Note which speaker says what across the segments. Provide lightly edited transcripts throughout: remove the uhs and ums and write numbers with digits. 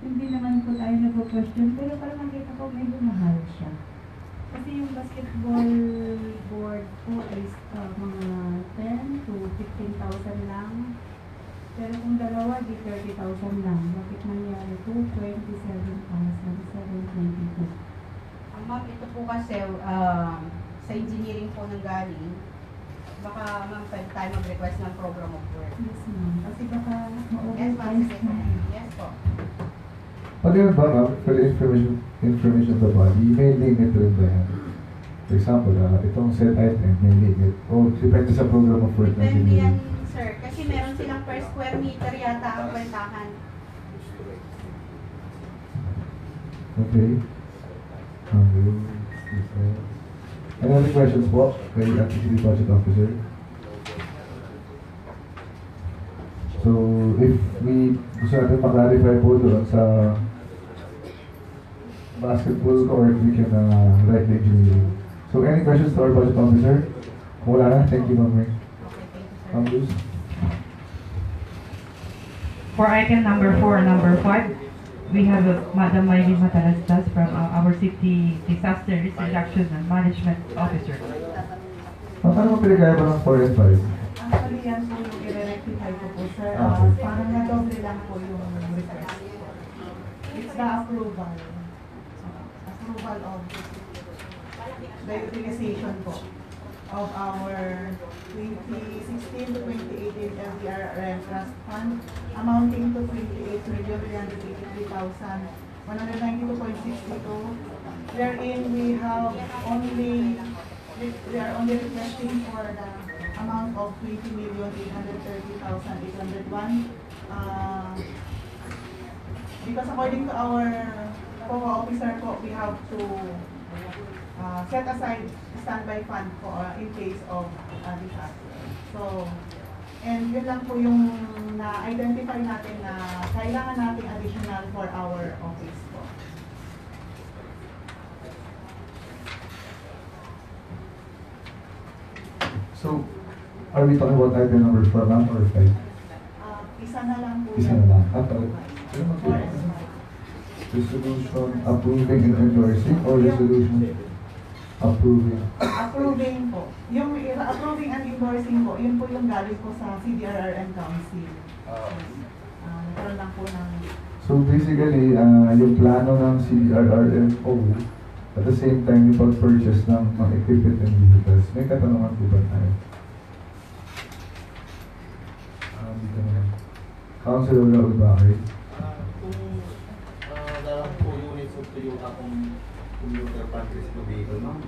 Speaker 1: Hindi naman po tayo nag-question, pero parang nakita ko medyo mahal siya. Kasi yung basketball board po is mga 10 to 15,000 lang. Pero kung dalawa, di 30,000 lang. Bakit nangyari po? 27,722.
Speaker 2: Ma'am, ito po kasi sa engineering po ng galing. Baka ma'am, pwede tayo mag-request ng program of work.
Speaker 1: Yes, ma'am. Kasi baka
Speaker 2: Yes, ma'am. Yes po.
Speaker 3: Pag yun ba, ma'am, for the information of the body, may limit rin ba yan? For example, itong set item, may limit. O depende sa program of work na
Speaker 2: Depende yan,
Speaker 3: sinili.
Speaker 2: sir. Kasi meron silang per square meter yata ang kwentahan.
Speaker 3: Okay. Any other questions po? Kay City Budget Officer? So, if we gusto natin ma-clarify po doon sa basketball court, we can write the engineering. So, any questions to our Budget Officer? Kung wala na, thank you, Ma'am Ray. Ma'am Luz?
Speaker 4: For item number 4 and number 5, we have Madam Maylin Matalastas from our City Disaster Risk Reduction and Management Officer.
Speaker 3: Paano mo pinagaya ba ng 4 and 5?
Speaker 1: Actually, yan po yung i-rectify ko po, sir.
Speaker 3: Okay.
Speaker 1: Parang na-doble lang po yung request ko. It's the approval. Approval of the utilization po of our 2016 to 2018 LDRRM Trust Fund amounting to 28,383,192.62, wherein we are only requesting for the amount of 20,830,801 because according to our COA officer po, we have to set aside standby fund for in case of disaster. So, and yun lang po yung na-identify natin na kailangan natin additional for our office po.
Speaker 3: So, are we talking about item number 4 ma'am or 5?
Speaker 1: Isa na lang po.
Speaker 3: Isa na lang. Resolution approving and endorsing or resolution approving?
Speaker 1: Approving po. Yung approving and endorsing po, yun po yung galing po sa CDRRM Council. Nagkaroon lang po ng...
Speaker 3: So basically, yung plano ng CDRRMO, at the same time, yung pag-purchase ng mga equipment and vehicles. May katanungan po ba tayo? Dito naman. Councilor Raul Bakay.
Speaker 5: Kung dalang po units of Toyota kung commuter countries to vehicle, ma'am,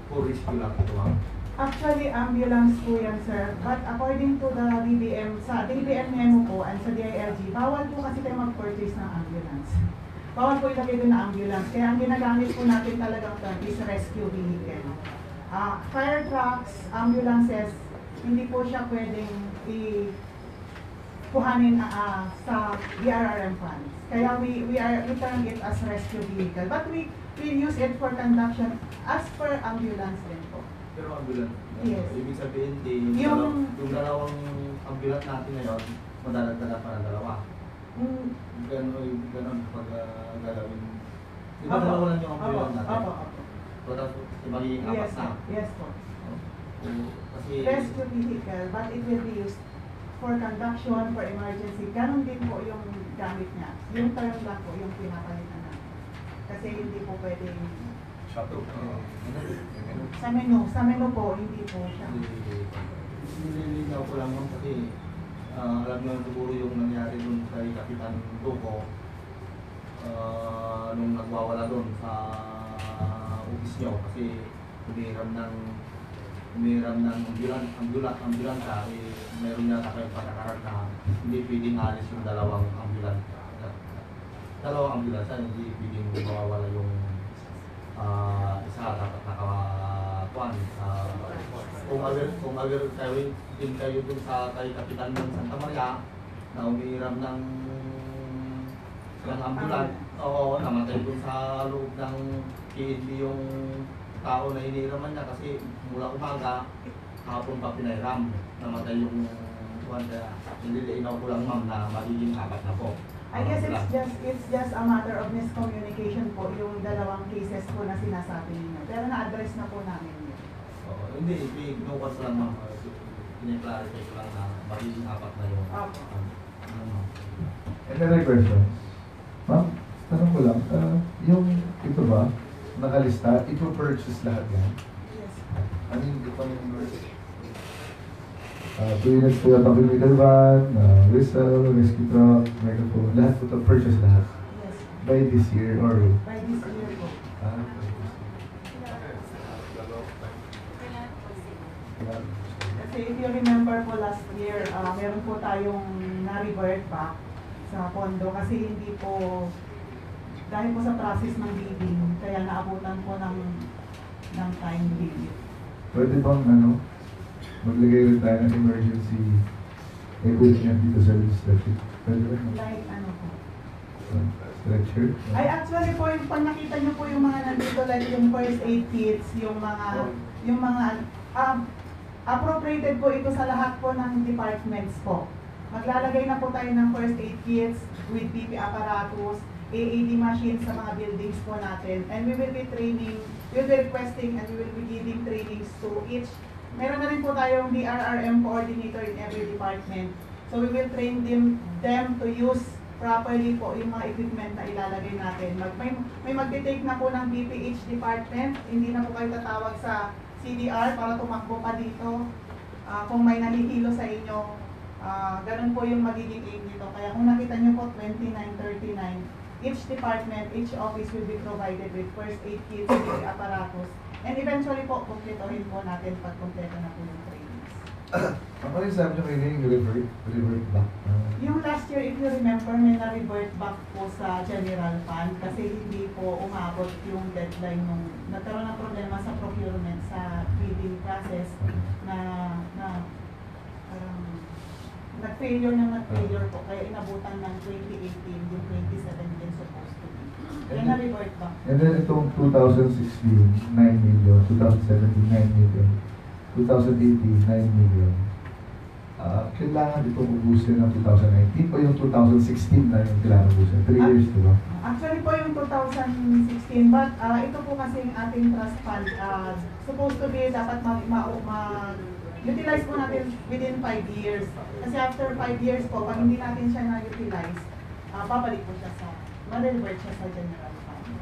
Speaker 5: for rescue lang ito, ma'am.
Speaker 1: Actually, ambulance po yan, sir. But according to the DBM, sa DBM memo po and sa DILG, bawal po kasi tayo mag-purchase ng ambulance. Bawal po ilagay doon na ambulance. Kaya ang ginagamit po natin talagang term is rescue vehicle. Fire trucks, ambulances, hindi po siya pwedeng kuhanin sa DRRM funds. Kaya we term it as rescue vehicle. But we use it for conduction as per ambulance din po.
Speaker 5: Pero ambulance,
Speaker 1: Yes.
Speaker 5: ibig sabihin,
Speaker 1: Yung
Speaker 5: dalawang ambulance natin ngayon, madadagdagan pa ng dalawa. Ganon pag gagawin. Di ba dalawa lang yung ambulance natin? So, tapos magiging apat na.
Speaker 1: Yes po.
Speaker 5: Kasi,
Speaker 1: Rescue vehicle, but it will be used for conduction, for emergency. Ganon din po yung gamit niya. Yung term lang po yung pinapalitan natin. Kasi hindi po pwedeng...
Speaker 5: shuttle.
Speaker 1: Sa menu po, hindi po siya.
Speaker 5: Nililinaw ko lang ma'am kasi alam nyo siguro yung nangyari dun kay Kapitan Tuco nung nagwawala dun sa office nyo kasi umiram ng ambulance meron yata kayong pagkakaroon na hindi pwedeng alis yung dalawang ambulance, hindi pwedeng mawawala yung isa dapat nakakuan kung agad kayo dun sa kay Kapitan ng Santa Maria na umiram ng ambulance, oo, namatay dun sa loob ng PNP yung tao na iniraman niya kasi mula umaga hapon pa pinairam, namatay yung kuwan. Kaya nililinaw ko lang ma'am na magiging apat na po.
Speaker 1: I guess it's just a matter of miscommunication po yung dalawang cases po na sinasabi niyo. Pero na-address na po namin yun.
Speaker 5: Hindi, binukas lang ma'am. Pinag-clarify ko lang na magiging apat na yung
Speaker 1: Opo.
Speaker 3: Another question. Ma'am, tanong ko lang, yung ito ba, nakalista, ito-purchase lahat yan?
Speaker 1: Yes.
Speaker 3: I mean, itong 2 units Toyota Commuter Van, whistle, rescue truck, microphone, lahat ito purchase lahat.
Speaker 1: Yes.
Speaker 3: By this year or...
Speaker 1: By this year po. Kasi if you remember po last year, meron po tayong na-revert back sa pondo kasi hindi po, dahil po sa process ng bidding, kaya naabutan po ng time limit.
Speaker 3: Pwede bang maglagay rin tayo ng emergency equipment dito sa list natin? Pwede ba?
Speaker 1: Like ano po.
Speaker 3: Stretcher?
Speaker 1: Ay actually po, yung pag nakita niyo po yung mga nandito, like yung first aid kits, yung mga appropriated po ito sa lahat po ng departments po. Maglalagay na po tayo ng first aid kits with BP apparatus, AED machines sa mga buildings po natin. And we will be training, we will be requesting and we will be giving trainings to each. Meron na rin po tayong DRRM coordinator in every department. So we will train them to use properly po yung mga equipment na ilalagay natin. May magte-take na po ng BPH department, hindi na po kayo tatawag sa CDR para tumakbo pa dito. Kung may nalihilo sa inyo, ganun po yung magiging aim dito. Kaya kung nakita nyo po 2939, each department, each office will be provided with first aid kits, BP apparatus, and eventually po, kumpletohin po natin pag kumpleto na po yung trainings.
Speaker 3: Ako rin sabi nyo kayo yung revert back.
Speaker 1: Yung last year, if you remember, may na-revert back po sa general fund kasi hindi po umabot yung deadline nung nagkaroon ng problema sa procurement sa bidding process na nag-failure po kaya inabutan ng 2018 yung 2017 supposed to be. Kaya na-revert back.
Speaker 3: And then itong 2016, 9 million, 2017, 9 million, 2018, 9 million. Kailangan itong ubusin ng 2019 o yung 2016 na yung kailangan ubusin? 3 years, di ba?
Speaker 1: Actually po yung 2016, but ito po kasi yung ating trust fund, supposed to be dapat utilize po natin within 5 years. Kasi after 5 years po, pag hindi natin siya na-utilize, babalik po siya ma-revert siya sa general fund.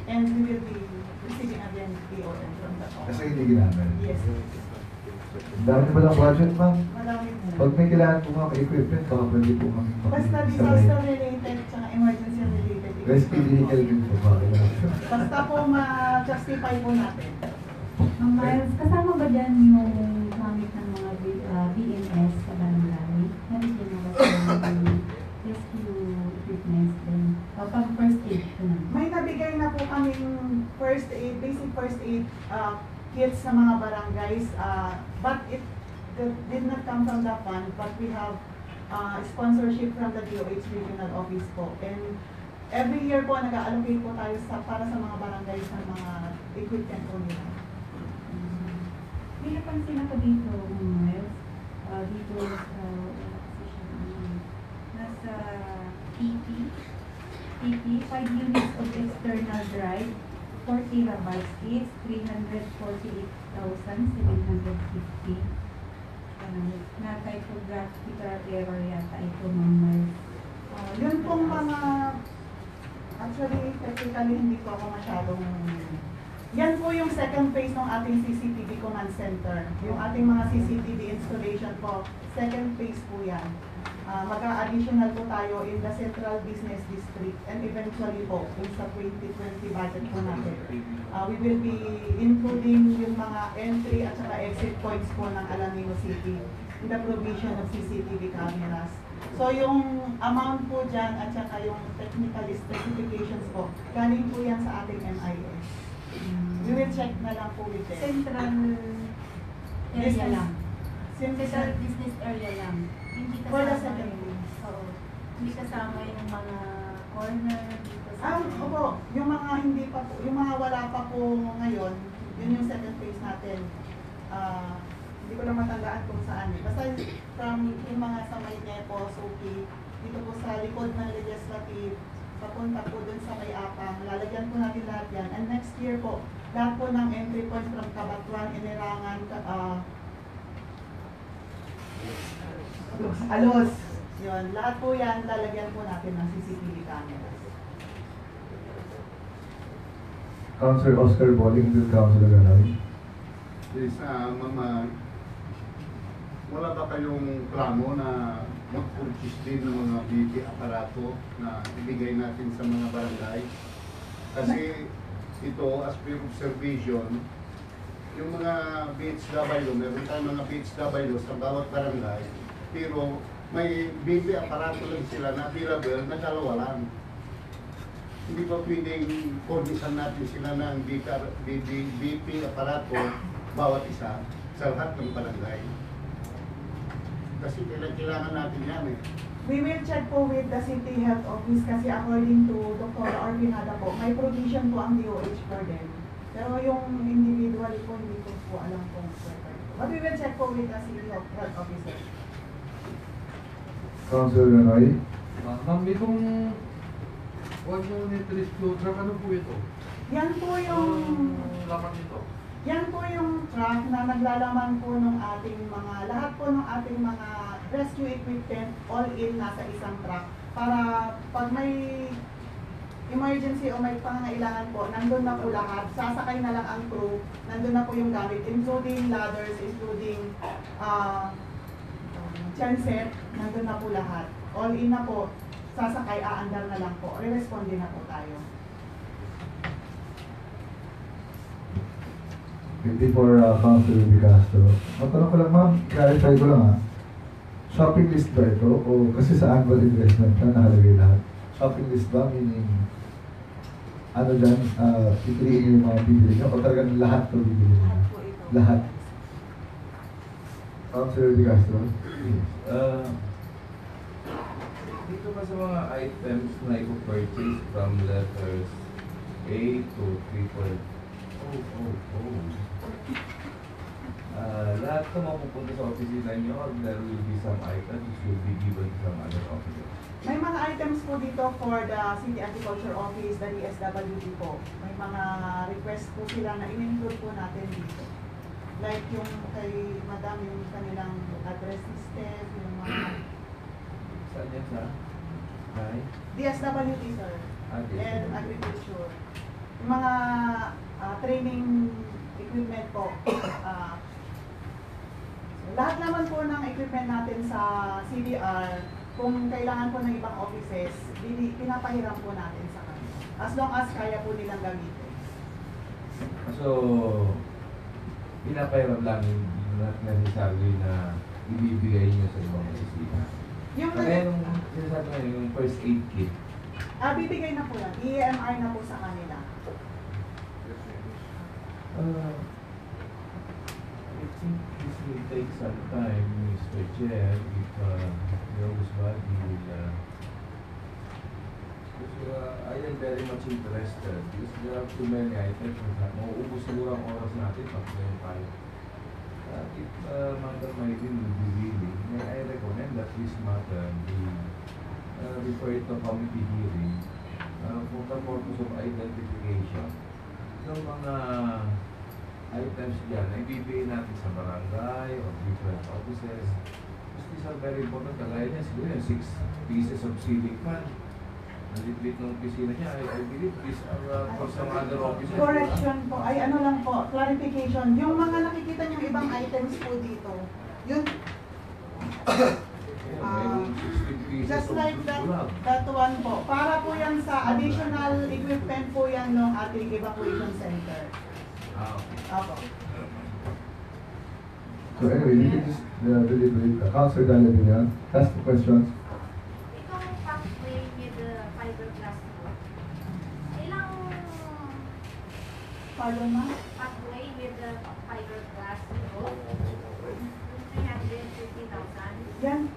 Speaker 1: And we will be receiving again POM from the office.
Speaker 3: Kasi hindi ginamit.
Speaker 1: Yes.
Speaker 3: Dami ba ng budget, ma'am?
Speaker 1: Madami po.
Speaker 3: Pag may kailangan po mga equipment, baka pwede po kami
Speaker 1: Basta disaster-related tsaka emergency-related.
Speaker 3: Rescue vehicle din po, baka kailangan.
Speaker 1: Basta po ma-justify po natin.
Speaker 6: Ma'am Miles, kasama ba dyan yung gamit ng mga BMS sa barangay? Nabigyan mo ba sila ng rescue equipments din? O pag first aid ko na?
Speaker 1: May nabigay na po kaming first aid, basic first aid kits sa mga barangays, but it did not come from the fund, but we have sponsorship from the DOH Regional Office po. And every year po, nag-allocate po tayo para sa mga barangays ng mga equipment po nila.
Speaker 6: May napansin ako dito, Ma'am Miles, dito sa nasa TP, 5 units of external drive, 40 rabal kits, 348,750. Na typographical error yata ito, Ma'am Miles.
Speaker 1: Yun pong mga, actually, technically hindi po ako masyadong. Yan po yung second phase ng ating CCTV command center. Yung ating mga CCTV installation po, second phase po yan. Mag-a-additional po tayo in the Central Business District and eventually po yung sa 2020 budget po natin. We will be including yung mga entry at saka exit points po ng Alamino City in the provision of CCTV cameras. So yung amount po dyan at saka yung technical specifications po, galing po yan sa ating MIS. We will check na lang po with them.
Speaker 6: Central area lang. Central business area lang. Hindi
Speaker 1: For the
Speaker 6: kasama
Speaker 1: second
Speaker 6: yung,
Speaker 1: phase.
Speaker 6: oo. Hindi kasama yung mga corner, hindi kasama.
Speaker 1: Opo, yung mga hindi pa po, yung mga wala pa po ngayon, yun yung second phase natin. Hindi ko lang matandaan kung saan eh. Basta from yung mga sa may Nepo, Suki, dito po sa likod ng legislative, papunta po dun sa may apang. Lalagyan po natin lahat yan. And next year po, lahat po ng entry points from Cabatuan, Inirangan, Alos. Yun, lahat po yan, lalagyan po natin ng CCTV cameras.
Speaker 3: Councilor Oscar Boling, with Councilor Ganoy.
Speaker 7: Yes, Mama, wala ba kayong plano na mag-purchase din ng mga BP aparato na ibigay natin sa mga barangay? Kasi ito, as per observation, yung mga BHW, meron tayong mga BHW sa bawat barangay, pero may BP aparato lang sila na available na dalawa lang. Hindi ba pwedeng kornisan natin sila ng BP aparato bawat isa sa lahat ng barangay? Kasi kailangan natin yan eh.
Speaker 1: We will check po with the City Health Office kasi according to Dr. Orvinada po, may provision po ang DOH for them. Pero yung individually po, hindi ko po alam kung pwede. But we will check po with the City Health Officer.
Speaker 3: Councilor Ganoy.
Speaker 8: Ma'am, itong one unit rescue truck, ano po ito?
Speaker 1: Yan po yung...
Speaker 8: Laman nito?
Speaker 1: Yan po yung truck na naglalaman po ng ating mga, lahat po ng ating mga rescue equipment all in nasa isang truck para pag may emergency o may pangangailangan po, nandun na po lahat, sasakay na lang ang crew, nandun na po yung gamit, including ladders, including genset, nandun na po lahat. All in na po, sasakay, aandar na lang po, re-responde na po tayo.
Speaker 3: Before Councilor De Castro, matanong ko lang ma'am, clarify ko lang ha. Shopping list ba ito? O kasi sa annual investment na nakalagay lahat. Shopping list ba? Meaning, ano dyan, pipiliin yung mga bibili nyo? O talagang lahat ito bibili nyo?
Speaker 1: Lahat po ito.
Speaker 3: Lahat. Councilor De Castro?
Speaker 8: Dito pa sa mga items na i-purchase from letters A to triple lahat ito mapupunta sa opisina nyo or there will be some items which will be given to some other officers?
Speaker 1: May mga items po dito for the City Agriculture Office, the DSWD po. May mga request po sila na in-include po natin dito. Like yung kay Madam, yung kanilang address system, yung mga
Speaker 8: Saan yan sa? Hi?
Speaker 1: DSWD, sir.
Speaker 8: DSWD.
Speaker 1: And agriculture. Yung mga training equipment po. Lahat naman po ng equipment natin sa CDR, kung kailangan po ng ibang offices, pinapahiram po natin sa kanila. As long as kaya po nilang gamitin.
Speaker 8: So, pinapahiram lang, not necessarily na ibibigay nyo sa ibang opisina.
Speaker 1: Yung
Speaker 8: Kaya nung sinasabi ngayon, yung first aid kit,
Speaker 1: bibigay na po yan. EMI na po sa kanila.
Speaker 8: I think this will take some time, Mr. Chair, if Rose Body will I am very much interested because there are too many items na mauubos siguro ang oras natin pag ngayon tayo. If Madam Maylin will be willing, I recommend that this matter be referred to committee hearing for the purpose of identification ng mga items dyan na ibibigay natin sa barangay or different offices. These are very important. Kagaya niya, siguro yung 6 pieces of ceiling fan. Nalit-lit ng opisina niya. I believe these are for some other offices.
Speaker 1: Correction po. Ay ano lang po, clarification. Yung mga nakikita niyong ibang items po dito, yun,
Speaker 8: Mayroong 16 pieces
Speaker 1: just
Speaker 8: of
Speaker 1: like
Speaker 8: bulab.
Speaker 1: that one po. Para po yan sa additional equipment po yan ng ating evacuation center.
Speaker 8: Okay.
Speaker 1: Apo.
Speaker 3: So anyway, you can just deliberate. Councilor Dalia Villan, ask the questions.
Speaker 9: Itong pathway with the fiberglass po, ilang
Speaker 1: Pardon ma?
Speaker 9: pathway with the fiberglass po? 350,000.
Speaker 1: Yan.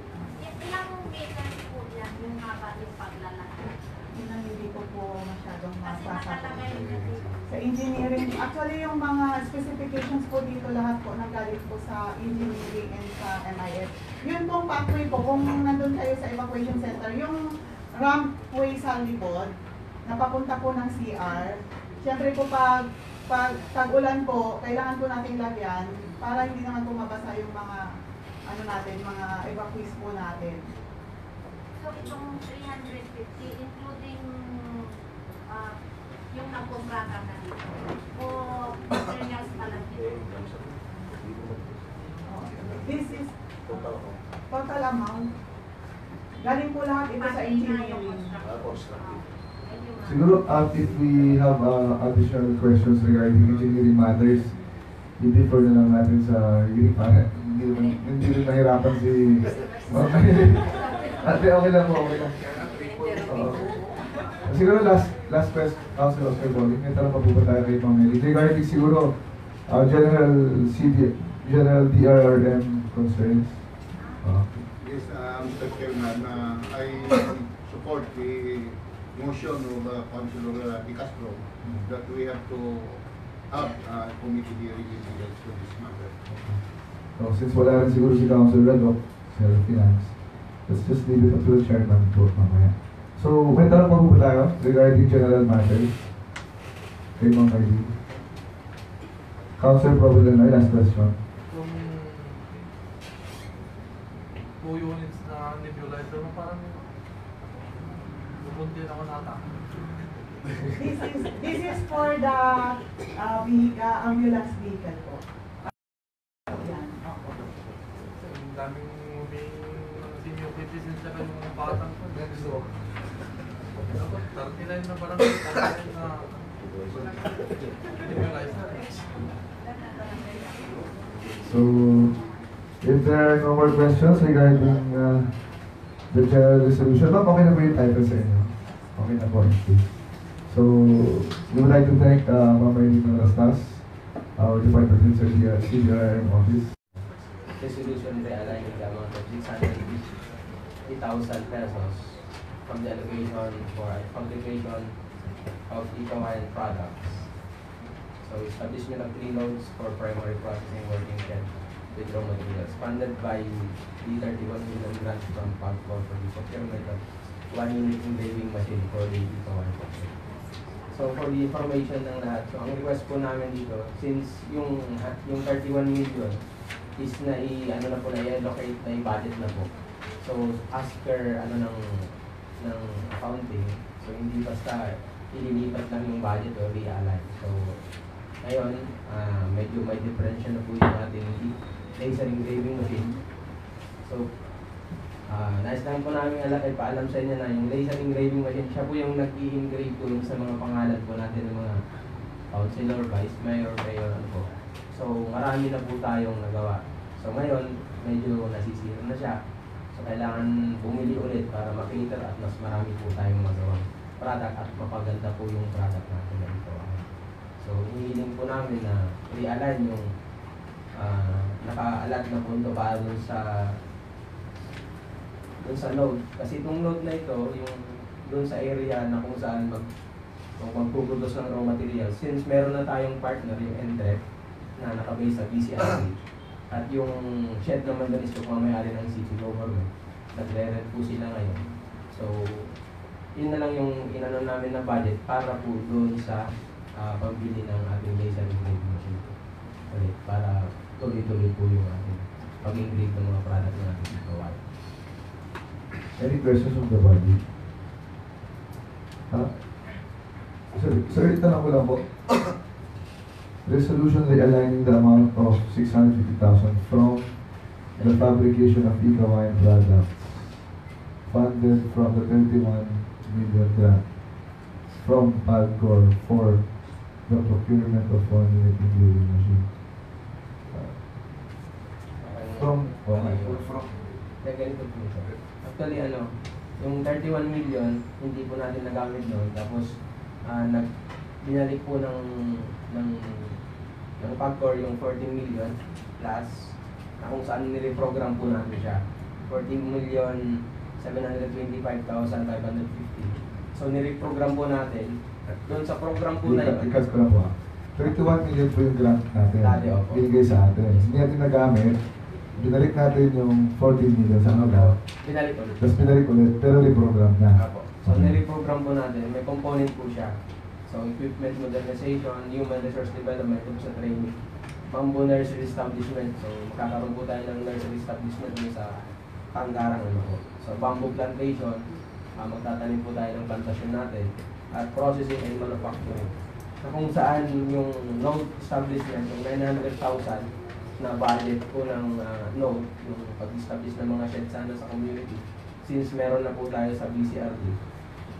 Speaker 9: Ilang meters po yan yung haba yung paglalakad?
Speaker 1: Yun ang hindi ko po masyadong
Speaker 9: Kasi
Speaker 1: masasagot.
Speaker 9: nakalagay kasi
Speaker 1: Sa engineering, actually yung mga specifications po dito lahat po nanggaling po sa engineering and sa MIS. Yun pong pathway po, kung nandun kayo sa evacuation center, yung rampway sa likod, na papunta po ng CR, siyempre po pag tag-ulan po, kailangan po nating lagyan para hindi naman po mabasa yung mga ano natin, mga evacuees po natin.
Speaker 9: So itong 350, including yung nagkontrata na dito, o materials pa lang dito?
Speaker 1: This is total amount. Galing po lahat ito sa engineering.
Speaker 3: Siguro if we have additional questions regarding engineering matters, i-defer na lang natin sa hindi rin mahirapan si Ate, okay lang po, okay lang. Siguro last question, Council Oscar Bowling, may tanong pa po ba tayo kay Ma'am Meli? Regarding siguro General DRRM concerns.
Speaker 7: Yes, Mr. Chairman, I support the motion of Councilor De Castro that we have to have a committee hearing in regards to this matter.
Speaker 3: So since wala rin siguro si Council Radok, sa Finance, let's just leave it up to the chairman po mamaya. So, may tanong pa po tayo regarding general matters kay Ma'am Meli. Councilor Providenay, last question.
Speaker 8: Kung 2 units na nebulizer mo, parang bubuntin ako nata.
Speaker 1: This is for the ambulance vehicle po. Yan, opo.
Speaker 8: Ang daming may senior citizens na yung batang ko. Dapat 39 na parang 39 na nebulizer.
Speaker 3: So, if there are no more questions regarding the general resolution, ma'am, okay na po yung title sa inyo? Okay na po, please. So, we would like to thank Ma'am Maylene Rastas, our Department Head sa CDRM office.
Speaker 10: Resolution realigning the amount of 650,000 pesos from the allocation for fabrication of eco-wine products. So, establishment of 3 loads for primary processing working shed with raw materials, funded by the 31 million grant from PAGCOR for the procurement of 1 unit engraving machine for the eco-wine processing. So, for the information ng lahat, so ang request po namin dito, since yung 31 million is na i-allocate na i-budget na po. So, as per ng accounting, so hindi basta ililipat lang yung budget o realign. So, ngayon, medyo may difference na po yung ating laser engraving machine. So, nais lang po namin paalam sa inyo na yung laser engraving machine, siya po yung nag-i-engrave doon sa mga pangalan po natin ng mga councilor, vice mayor, mayor, ano po. So, marami na po tayong nagawa. So, ngayon, medyo nasisira na siya. So, kailangan bumili ulit para makater at mas marami po tayong magawang product at mapaganda po yung product natin na ito. So, hinihiling po namin na realign yung naka-alat na pondo para dun sa load. Kasi itong load na ito, yung dun sa area na kung saan magpuproduce ng raw materials, since meron na tayong partner, yung NDREF, na nakabase sa BCRC, at yung shed naman doon is pagmamayari ng city government, nagre-rent po sila ngayon. So, yun na lang yung inano namin na budget para po doon sa pagbili ng ating laser engraving machine ulit, para tuloy-tuloy po yung ating pag-engrave ng mga product na natin provide.
Speaker 3: Any questions from the body? Sir, itanong ko lang po. Resolution realigning the amount of 650,000 from the fabrication of eco-wine products funded from the 31 million grant from PAGCOR for the procurement of 1 unit engraving machine. From
Speaker 10: Ganito po ito. Actually, yung 31 million, hindi po natin nagamit noon. Tapos, binalik po ng PAGCOR yung 14 million plus na kung saan nire-program po natin siya. 14,725,550 So nireprogram po natin. At doon sa program po na yun,
Speaker 3: Ikas ko lang po. 31 million po yung grant natin.
Speaker 10: Dati, opo.
Speaker 3: Binigay sa atin. Hindi natin nagamit. Binalik natin yung 14 million sa kanila.
Speaker 10: binalik ulit.
Speaker 3: Tapos binalik ulit, pero reprogram na.
Speaker 10: Apo. So nireprogram po natin, may component po siya. So equipment modernization, human resource development, sa training. Bamboo nursery establishment. So magkakaroon po tayo ng nursery establishment dun sa Panggarang ano po. So bamboo plantation, magtatanim po tayo ng plantation natin. At processing and manufacturing. So kung saan yung node establishment, yung 900,000 na budget po ng node, yung pag-establish ng mga shed sana sa community, since meron na po tayo sa BCRD,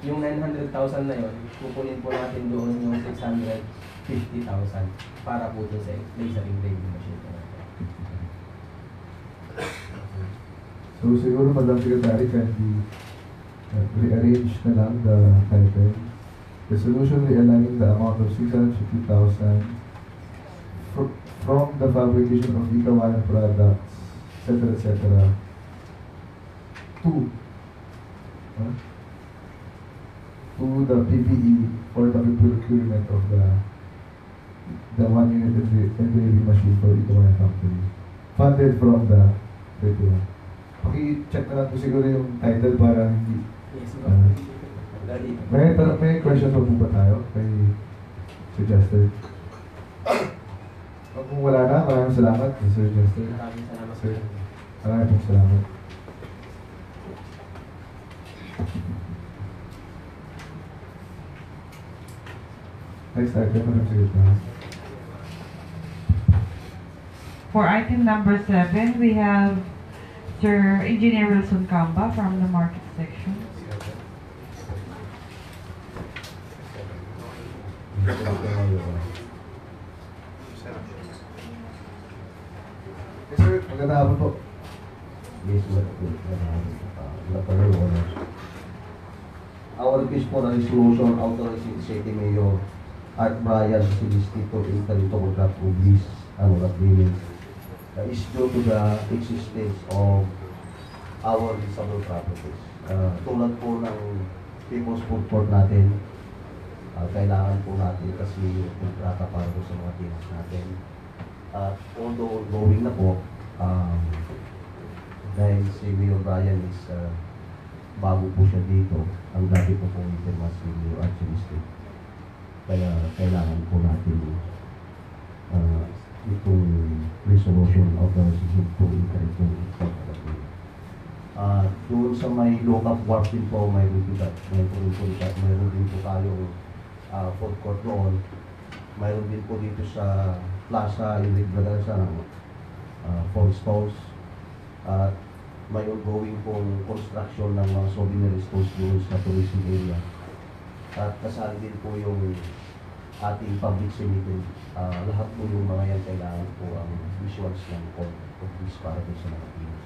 Speaker 10: yung 900,000 na yon, kukunin po natin doon yung 650,000 para po doon sa lasering grading machine po natin.
Speaker 3: So siguro Madam Secretary, can we rearrange na lang the title? Resolution realigning the amount of 650,000 from the fabrication of Ikawayan products, etc., to the PPE for the procurement of the 1 unit engraving machine for Ikawayan factory, funded from the 31. Paki-check na lang po siguro yung title para hindi.
Speaker 10: Yes,
Speaker 3: May questions pa po ba tayo kay Suggested? Kung wala na, maraming salamat kay Suggested.
Speaker 10: Maraming salamat
Speaker 3: Sir, maraming pong salamat. Next item, Madam Secretary.
Speaker 4: For item number 7, we have Sir Engineer Wilson Camba from the market section.
Speaker 3: Yes, sir. Magandang hapon po.
Speaker 11: Yes, our request for a resolution authorizing the city mayor at Brian Celeste to enter into contract with this agreement is due to the existence of our leasable properties. Tulad po ng People's Food Court natin, kailangan po natin kasi yung kontrata para po sa mga teams natin. Although ongoing na po, dahil si Mayor Brian is bago po siya dito, ang dati po pong interma si Mayor Celeste. Kaya kailangan po natin itong resolution authorization po ito. Doon sa may local work din po, mayroon din po tayong food court doon. Mayroon din po dito sa Plaza Irregular sa 4 stalls. At may ongoing pong construction ng mga souvenir stores doon sa tourism area. At kasali din po yung ating public cemetery. Lahat po yung mga yan kailangan po ang visuals ng of this para po sa mga teams.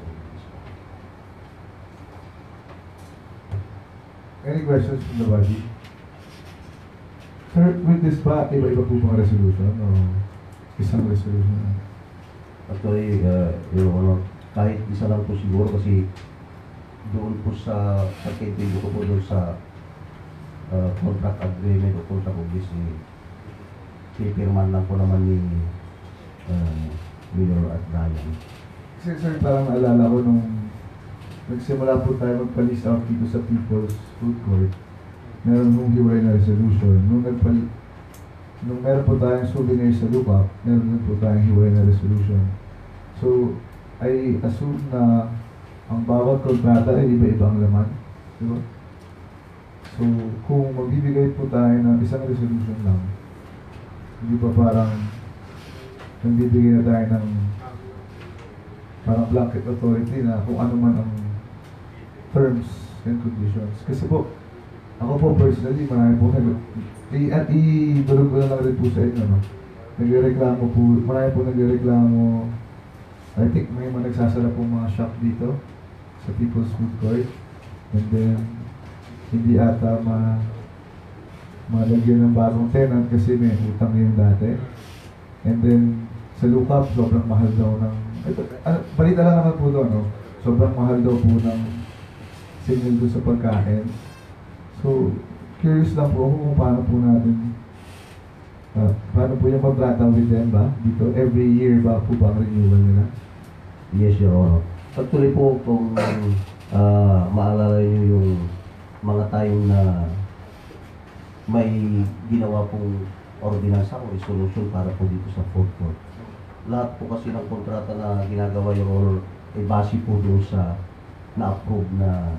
Speaker 3: Any questions from the body? Sir, with this ba, iba-iba po mga resolution o isang resolution?
Speaker 11: Actually, kahit isa lang po siguro kasi doon po sa pagkaintindi ko po doon sa contract agreement o contract of this pipirman lang po naman ni Mayor at Brian.
Speaker 3: Kasi sir, parang naalala ko nung nagsimula po tayo magpalis out dito sa People's Food Court, meron pong hiwalay na resolution. Nung meron po tayong souvenir sa Lukap, meron din po tayong hiwalay na resolution. So, I assume na ang bawat kontrata ay iba-ibang laman. Di ba? So, kung magbibigay po tayo ng isang resolution lang, hindi pa parang nagbibigay na tayo ng parang blanket authority na kung ano man ang terms and conditions. Kasi po, ako po personally, marami po i-durog ko na lang rin po sa inyo, no? Nagreklamo po, marami po nagreklamo. I think may mga nagsasara po mga shop dito sa People's Food Court. And then, hindi ata malagyan ng bagong tenant kasi may utang yung dati. And then, sa Lukap, sobrang mahal daw ng... balita lang naman po doon, no? Sobrang mahal daw po ng signal doon sa pagkain. So, curious lang po ako kung paano po natin, paano po yung kontrata with them ba? Dito, every year ba po ba ang renewal nila?
Speaker 11: Yes, Your Honor. Actually po, kung maalala niyo yung mga time na may ginawa pong ordinansa o resolution para po dito sa food court. Lahat po kasi ng kontrata na ginagawa, Your Honor, ay base po doon sa na-approve na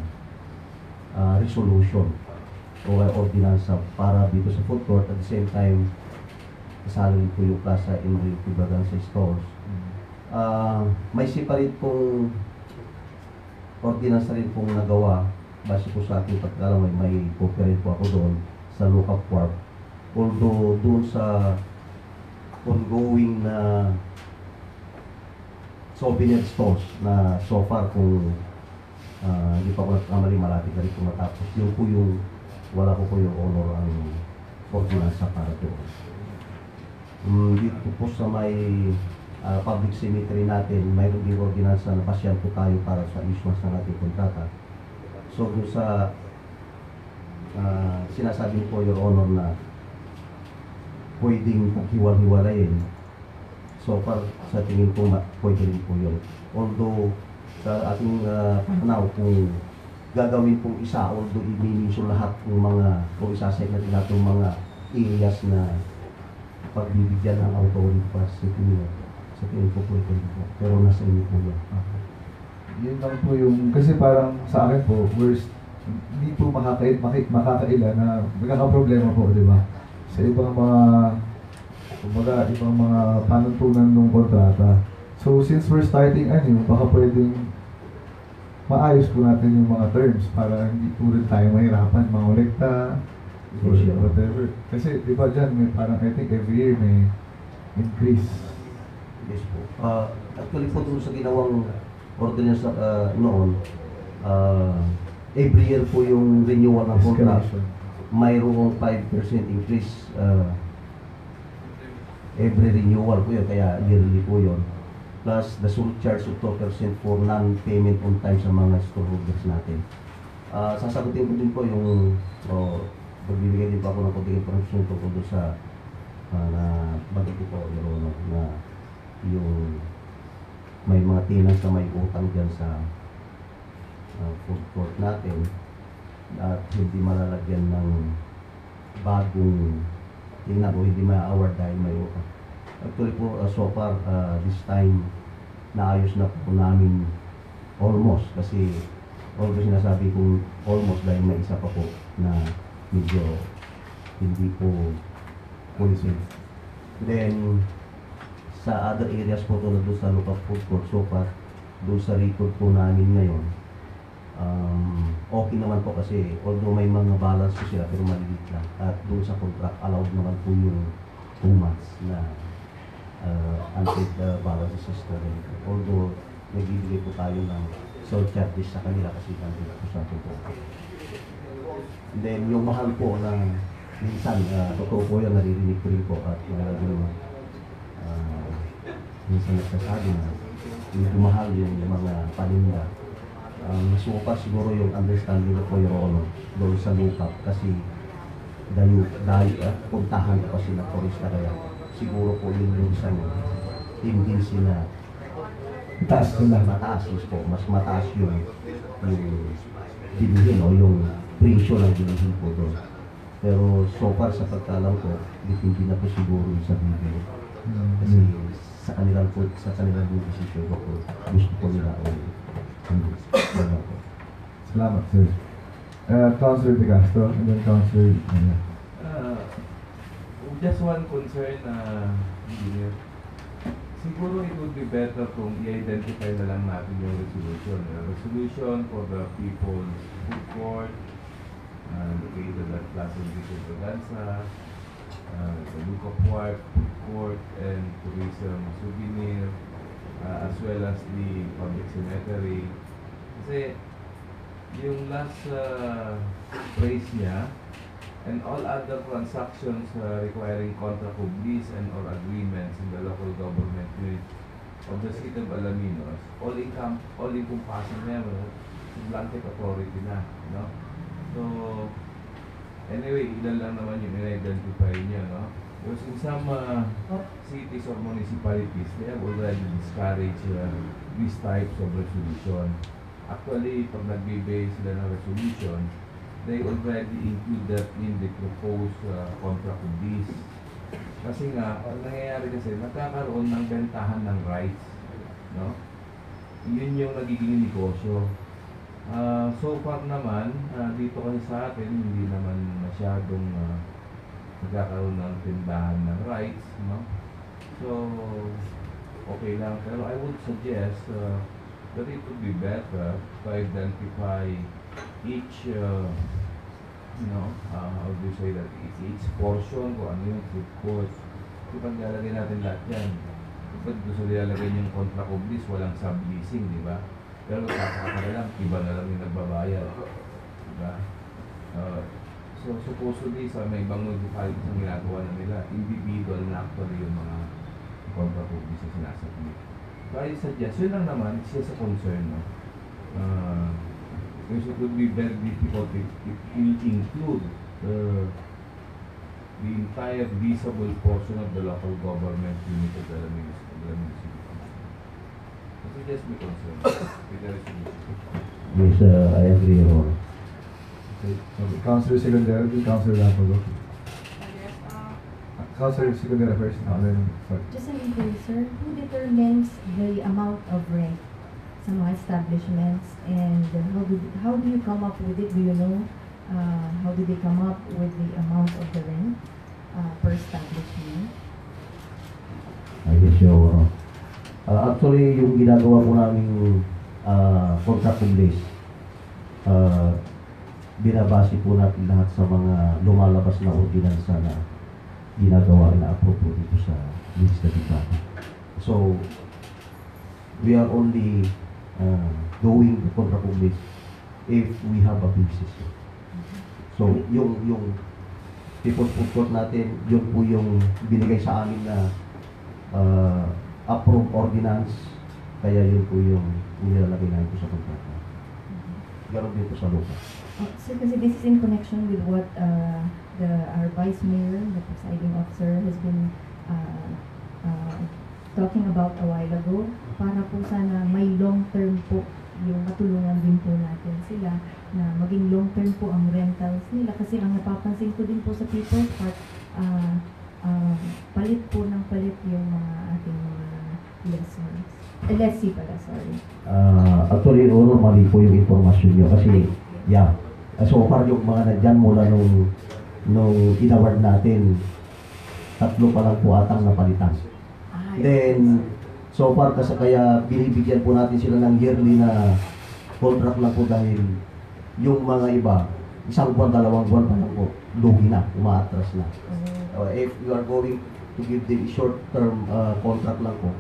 Speaker 11: resolution o ordinansa para dito sa food court. At the same time, kasali po yung Plaza Enrique Braganza stores. May separate pong ordinansa rin pong nagawa base po sa ating pagkalam, may cooperate po ako doon sa local corp. Although doon sa ongoing na souvenir stores na so far kung hindi pa ko nagkamali, malapit na rin po matapos. Yun po yung wala ko po yung honor ang ordinansa para doon. Dito po sa may public cemetery natin, mayroon din ordinansa na pasyal po tayo para sa issuance ng ating kontrata. So doon sa sinasabi po, Your Honor, na pwedeng hiwal-hiwalayin. So far, sa tingin ko, pwede rin po yun. Although, sa ating pananaw, kung gagawin pong isa, although i-mention lahat ng mga, o isasay natin lahat ng mga areas na pagbibigyan ng authority para sa tingin ko pwede rin po. Pero nasa inyo po yan.
Speaker 3: Yun lang po yung, kasi parang sa akin po, worst, hindi po makakaila na magkakaproblema po, di ba? Sa ibang mga, kumbaga, ibang mga panuntunan ng kontrata. So, since we're starting baka pwedeng maayos po natin yung mga terms para hindi po rin tayo mahirapan, mangolekta, or whatever. Kasi, di ba dyan, may parang, I think every year may increase.
Speaker 11: Yes po. Actually po doon sa ginawang ordinance noon, every year po yung renewal ng contract. Mayroong 5% increase every renewal po yun, kaya yearly po yun. Plus the surcharge of 2% for non-payment on time sa mga storeholders natin. Sasagutin ko din po yung pagbibigay din po ako ng konting information tungkol doon sa na bagay ko po, Your Honor, na yung may mga tenants na may utang dyan sa food court natin at hindi malalagyan ng bagong tingnan o hindi ma-award dahil may utang. Actually po, so far, this time, naayos na po namin almost kasi although sinasabi kong almost dahil may isa pa po na medyo hindi po policy. Then, sa other areas po tulad doon sa local food court, so far, doon sa record po namin ngayon, okay naman po kasi although may mga balance po sila pero maliit lang at doon sa contract allowed naman po yung 2 months na unpaid balance system. Although nagbibigay po tayo ng surcharges sa kanila kasi nandito po sa ating contract. Then yung mahal po na minsan, totoo po yan, naririnig ko rin po at minsan nagsasabi na medyo mahal yung mga paninda. So far siguro yung understanding ko po yung doon sa lookup kasi dahil puntahan ko kasi na turista kaya siguro po yun yung isang tendency na mataas po, mas mataas yung bilihin o yung presyo ng bilihin po doon. Pero so far sa pagkalam ko, hindi na po siguro yung sa video. Kasi sa kanilang decision ko po, gusto ko nila o
Speaker 3: Salamat, sir. Councilor De Castro, and then Councilor
Speaker 8: just one concern, engineer. Siguro it would be better kung i-identify na lang natin yung resolution. Resolution for the People's Food Court, located at Plaza Enrique Braganza, the Luca Park, Food Court, and Tourism Souvenir, as well as the public cemetery. Kasi yung last phrase niya, and all other transactions requiring contract of lease and or agreements in the local government unit of the city of Alaminos, all encompassing na yun, blanket authority na, no? So, Anyway, ilan lang naman yung in-identify niya, no? Because in some cities or municipalities, they have already discouraged these types of resolution. Actually, pag nag-base sila ng resolution, they already include that in the proposed contract of lease. Kasi nga, ang nangyayari kasi, nagkakaroon ng bentahan ng rights, no? Yun yung nagiging negosyo. So far naman, dito kasi sa atin, hindi naman masyadong nagkakaroon ng tindahan ng rights, no? So, okay lang. Pero I would suggest that it would be better to identify each, how do you say that, each portion, kung ano yung food court. Kapag lalagay natin lahat yan, kapag gusto nilalagay yung contract of lease, walang subleasing, di ba? Pero kakaka na lang, iba na lang yung nagbabayad. Diba? So supposedly sa may ibang municipalities ang ginagawa na nila, individual na actually yung mga contract of lease na sinasabi. So I suggest, yun lang naman, it's just a concern. No? Because it would be very difficult if it will include the entire leasable portion of the local government unit of the municipality. So just be concerned with the resolution.
Speaker 11: Yes, I agree, Your Honor.
Speaker 3: Okay. Councilor Secondary, Councilor Lapago.
Speaker 12: Yes,
Speaker 3: Councilor Secondary first, and then sorry.
Speaker 13: Just an inquiry, sir. Who determines the amount of rent sa mga establishments, and how do you come up with it? Do you know how do they come up with the amount of the rent per establishment?
Speaker 11: Yes, Your Honor. Actually, yung ginagawa po naming contract of lease, binabase po natin lahat sa mga lumalabas na ordinansa na ginagawa na approve po dito sa legislative body. So, we are only doing the contract of lease if we have a basis. So, yung ipot-put natin, yun po yung binigay sa amin na approved ordinance, kaya yun po yung nilalagay namin po sa kontrata. Ganon din po sa lupa.
Speaker 13: So, kasi this is in connection with what our Vice Mayor, the presiding officer, has been talking about a while ago, para po sana may long-term po yung matulungan din po natin sila na maging long-term po ang rentals nila. Kasi ang napapansin ko din po sa People's Park, palit po ng palit yung mga ating mga lessons. Lessee pala, sorry.
Speaker 11: Actually, mali po yung informasyon nyo kasi, yeah. So far yung mga nandyan mula nung inaward natin, 3 pa lang po atang napalitan. Then, so far kasi kaya binibigyan po natin sila ng yearly na contract lang po dahil yung mga iba, 1 buwan, 2 buwan pa lang po, lugi na, umaatras na. If you are going to give them short-term contract lang po,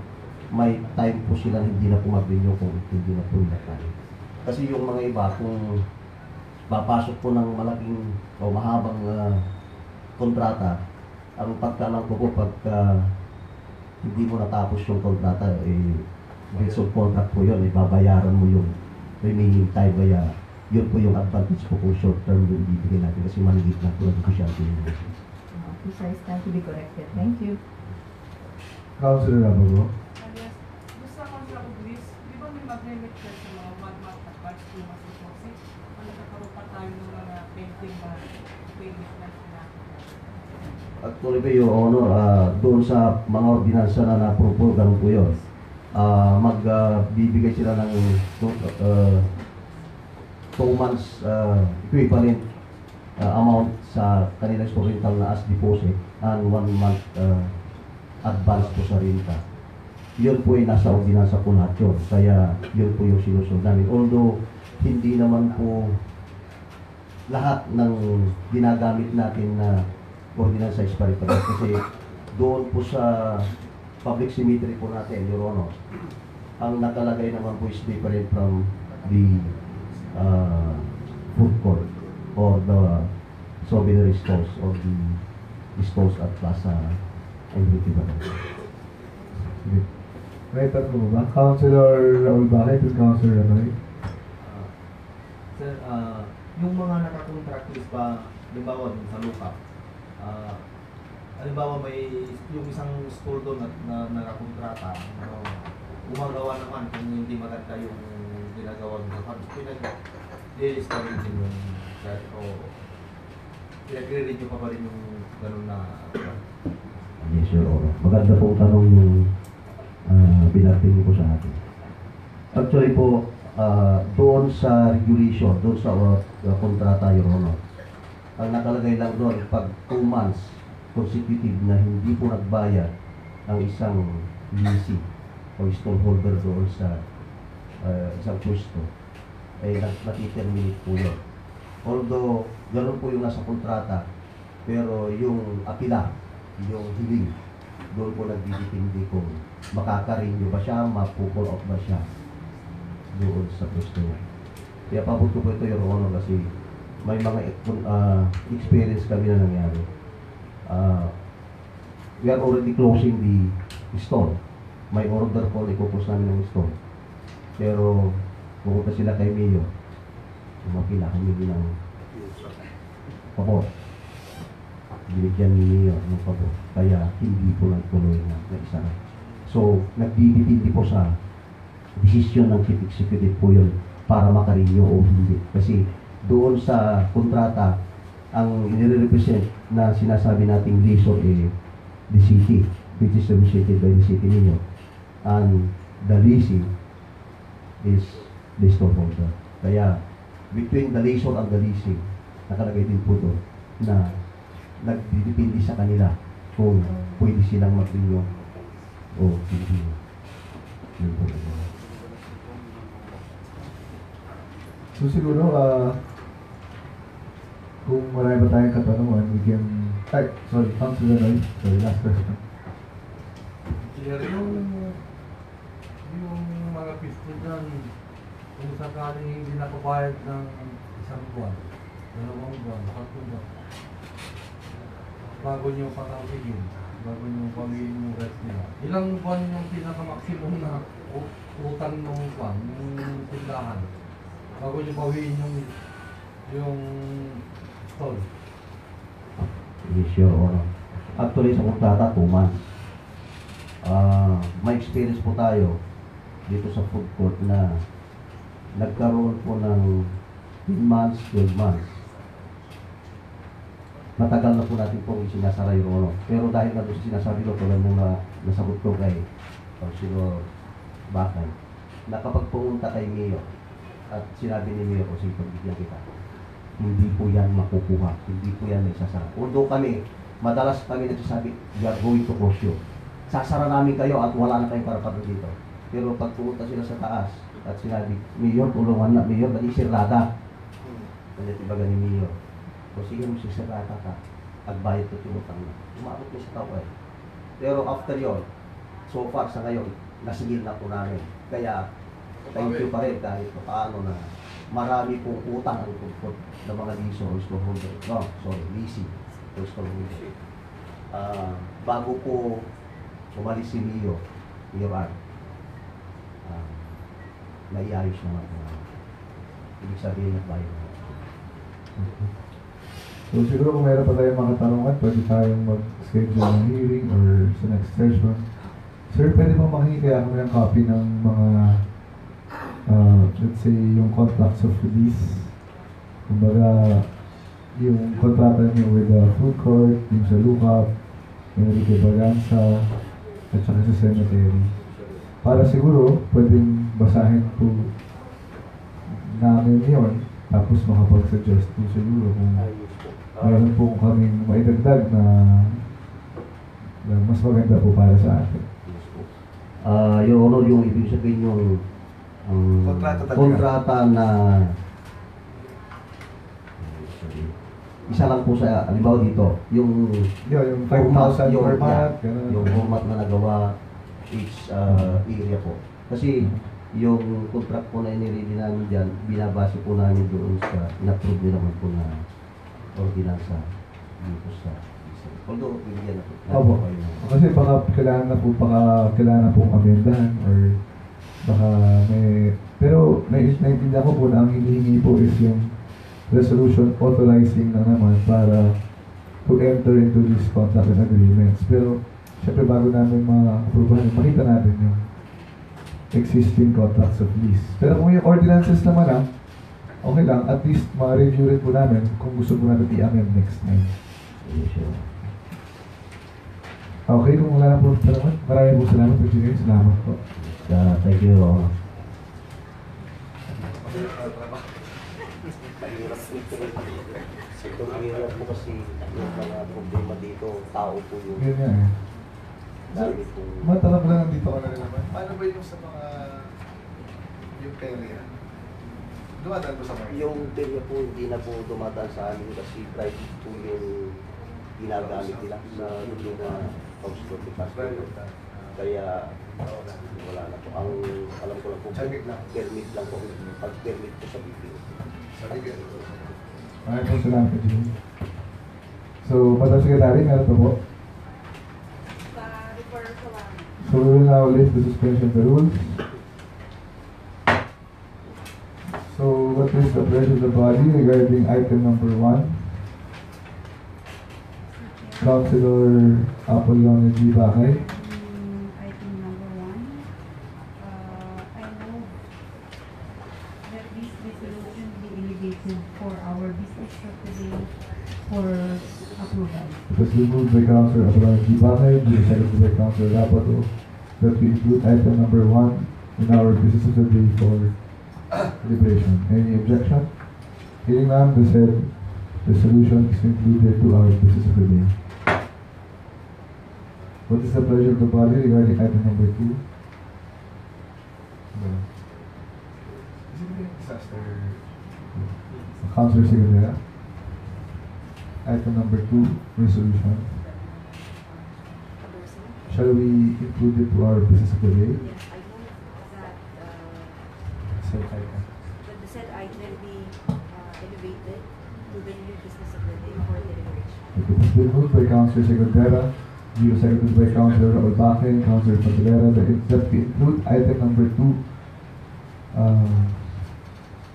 Speaker 11: may time po sila hindi na po mag-renew kung hindi na po nila tayo. Kasi yung mga iba, kung papasok po ng malaking o mahabang kontrata, ang pagkalang po pagka hindi mo natapos yung kontrata, based on contract po yun, babayaran mo yung remaining time, kaya yun po yung advantage po kung short-term yung ibigay natin kasi maligit na po ang negosyante yung
Speaker 13: Precise time to be corrected. Thank you.
Speaker 3: Councilor Lapago.
Speaker 12: yes. Gusto sa contract of lease, di ba may mag-limit ka sa mga mag-mat at batch 2 mas kasi nagkakaroon pa tayo ng mga pending na payment na sila.
Speaker 11: Actually po, Your Honor, doon sa mga ordinansa na na-approve, ganun po yun. Magbibigay sila ng 2 months equivalent amount sa kanilang rental na as deposit and 1 month advance po sa renta. Yun po ay nasa ordinansa po lahat yun. Kaya yun po yung sinusunod namin. Although hindi naman po lahat ng ginagamit natin na ordinansa is pare-pareho. Kasi doon po sa public cemetery po natin, Your Honor, ang nakalagay naman po is different from the food court or the souvenir stores or the stores at Plaza and Beauty Bar.
Speaker 3: Sige. May tatlo ba? Councilor Raul Bakit at Councilor Ranoy.
Speaker 5: Sir, yung mga nakakontract list ba, halimbawa dun sa lupa, halimbawa may yung isang store doon na nakakontrata, gumagawa naman kung hindi maganda yung ginagawa ng fund, pinag-discourage din yung o pinag-review pa rin yung ganun na
Speaker 11: Yes, Your Honor. Maganda po tanong yung binating po sa atin. Actually po, doon sa regulation, doon sa kontrata, Your Honor, ang nakalagay lang doon, pag 2 months consecutive na hindi po nagbayad ang isang leasing o stallholder doon sa isang pwesto, ay natiterminate po yun. Although, ganoon po yung nasa kontrata, pero yung apila, yung hiling, doon po nagdidepende kung makaka-renew ba siya, mapu-call out ba siya doon sa pwesto niya. Kaya pabot ko po ito, Your Honor, kasi may mga experience kami na nangyari. We are already closing the store. May order po, ipupos namin ng store. Pero, pumunta sila kay Mayor. Sumapila kami ng pabor. Binigyan ni Mayor ng pabor. Kaya, hindi po nagtuloy na isa. So, nagdidipindi po sa desisyon ng Chief Executive po yun para makarenew o hindi. Kasi, doon sa kontrata, ang nire-represent na sinasabi nating leasor the city, which is represented by the city mayor. And the leasing is the storeholder. Kaya, between the leasor and the leasing, nakalagay din po doon na nagdidepende sa kanila kung pwede silang mag-renew o hindi. Yun po.
Speaker 3: So siguro, kung marami pa tayong katanungan, we can... Councilor Noy. Sorry, last question.
Speaker 8: Sir, yung mga pisto dyan, kung sakaling hindi nakabayad ng isang buwan, 2 buwan, 3 buwan, bago nyo patawagin, bago nyo pamilin yung rest nila, ilang buwan yung pinaka-maximum na utang ng buwan, yung tindahan, bago nyo pawiin yung stall?
Speaker 11: Yes, Your Honor. Actually, sa kontrata, 2 months. May experience po tayo dito sa food court na nagkaroon po ng 10 months, 12 months. Matagal na po natin pong isinasara, Your Honor. Pero dahil na doon sinasabi ko, tulad nung nasagot ko kay Councilor Bakay, na kapag pumunta kay Mayor at sinabi ni Mayor, sige, pagbigyan kita, hindi po yan makukuha, hindi po yan nagsasara. Although kami, madalas kami nagsasabi, we are going to close you. Sasara namin kayo at wala na kayong karapatan dito. Pero pag pumunta sila sa taas at sinabi, Mayor, tulungan na, Mayor, dali sirada. Kanya tibaga ni Mayor. O sige mo si sirada ka, agbayad ko tinutang na. Umabot niya sa tao eh. Pero after yon, so far sa ngayon, nasigil na po namin. Kaya, thank you pa rin kahit paano na marami pong utang ang tungkol ng mga lease or storeholder. No, sorry, leasing or storeholder. Bago po umalis si Mio, naiayos naman po. Ibig sabihin na tayo.
Speaker 3: So siguro kung meron pa tayong mga katanungan, pwede tayong mag-schedule ng hearing or sa next session. Sir, pwede mo makingi kaya kami ng copy ng mga let's say yung contracts of release. Kumbaga, yung kontrata niyo with the food court, yung sa Lukap, yung Enrique Baganza, at saka sa cemetery. Para siguro, pwedeng basahin po namin yun, tapos makapag-suggest po siguro kung mayroon po kaming maidagdag na mas maganda po para sa atin.
Speaker 11: Your Honor, yung ibig sabihin yung kontrata na isa lang po sa, halimbawa dito, yung
Speaker 3: 5,000 per month,
Speaker 11: yung format na nagawa each area po. Kasi yung contract po na inirili namin dyan, binabase po namin doon sa in-approve nila naman po na ordinansa dito sa although, bibigyan na po.
Speaker 3: Opo. Kasi baka kailangan na po amendahan or baka may, pero naiintindihan ko po na ang hinihingi po is yung resolution authorizing na naman para to enter into these contract and agreements. Pero, syempre bago namin ma-approvehan, makita natin yung existing contracts of lease. Pero kung yung ordinances naman okay lang, at least ma-review rin po namin kung gusto po natin i-amend next time. Okay, kung wala na po salamat, maraming po salamat, Engineer. Salamat po.
Speaker 11: Thank you. Sobrang hirap po kasi yung mga problema dito, tao po yung
Speaker 3: Yun nga eh.
Speaker 11: dami po.
Speaker 3: Matanong lang nandito ka na rin naman. Paano ba yung sa mga yung area? Dumadaan po sa mga
Speaker 11: Yung area po hindi na po dumadaan sa amin kasi private po yung ginagamit nila sa mga house for the customer. Kaya wala na po. Ang alam ko lang po, permit lang po. Pag-permit po sa BPO.
Speaker 3: Maraming po salamat, Engineer. So, Madam Secretary, meron pa po. So, we will now lift the suspension of the rules. So, what is the pleasure of the body regarding item number 1? Councilor Apollonio G. Bakay.
Speaker 2: Item number 1, I know that this resolution be elevated for our business of today for approval.
Speaker 3: It was moved by Councilor Apollonio G. Bakay, seconded by Councilor Rapato, that we include item number 1 in our business of the day for deliberation. Any objection? Hearing none, the said resolution is included to our business of the day. What is the pleasure of the body regarding item number 2? Councilor Sigandera. Item number 2, resolution. Shall we include it to our business of the day?
Speaker 9: Yes, I move that
Speaker 3: Said item.
Speaker 9: the said item be elevated to the new business of the day for deliberation.
Speaker 3: It has been moved by Councilor Sigandera, seconded by Councilor Raul Baque, Councilor Padilera, that we include item number 2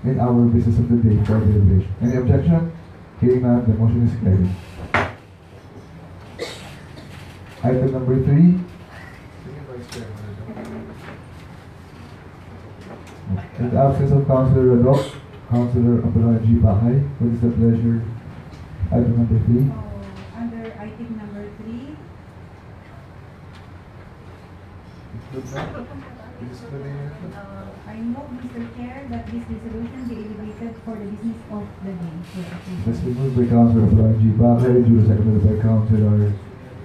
Speaker 3: in our business of the day for deliberation. Any objection? Hearing none, the motion is carried. Item number 3. In the absence of Councilor Radok, Councilor Apollonio G. Bakay, what is the pleasure? Item number 3.
Speaker 2: Under item number 3, I move, Mr. Chair, that this resolution be elevated for the business of the day for approval.
Speaker 3: This is moved by Councilor Apollonio G. Bakay, duly seconded by Councilor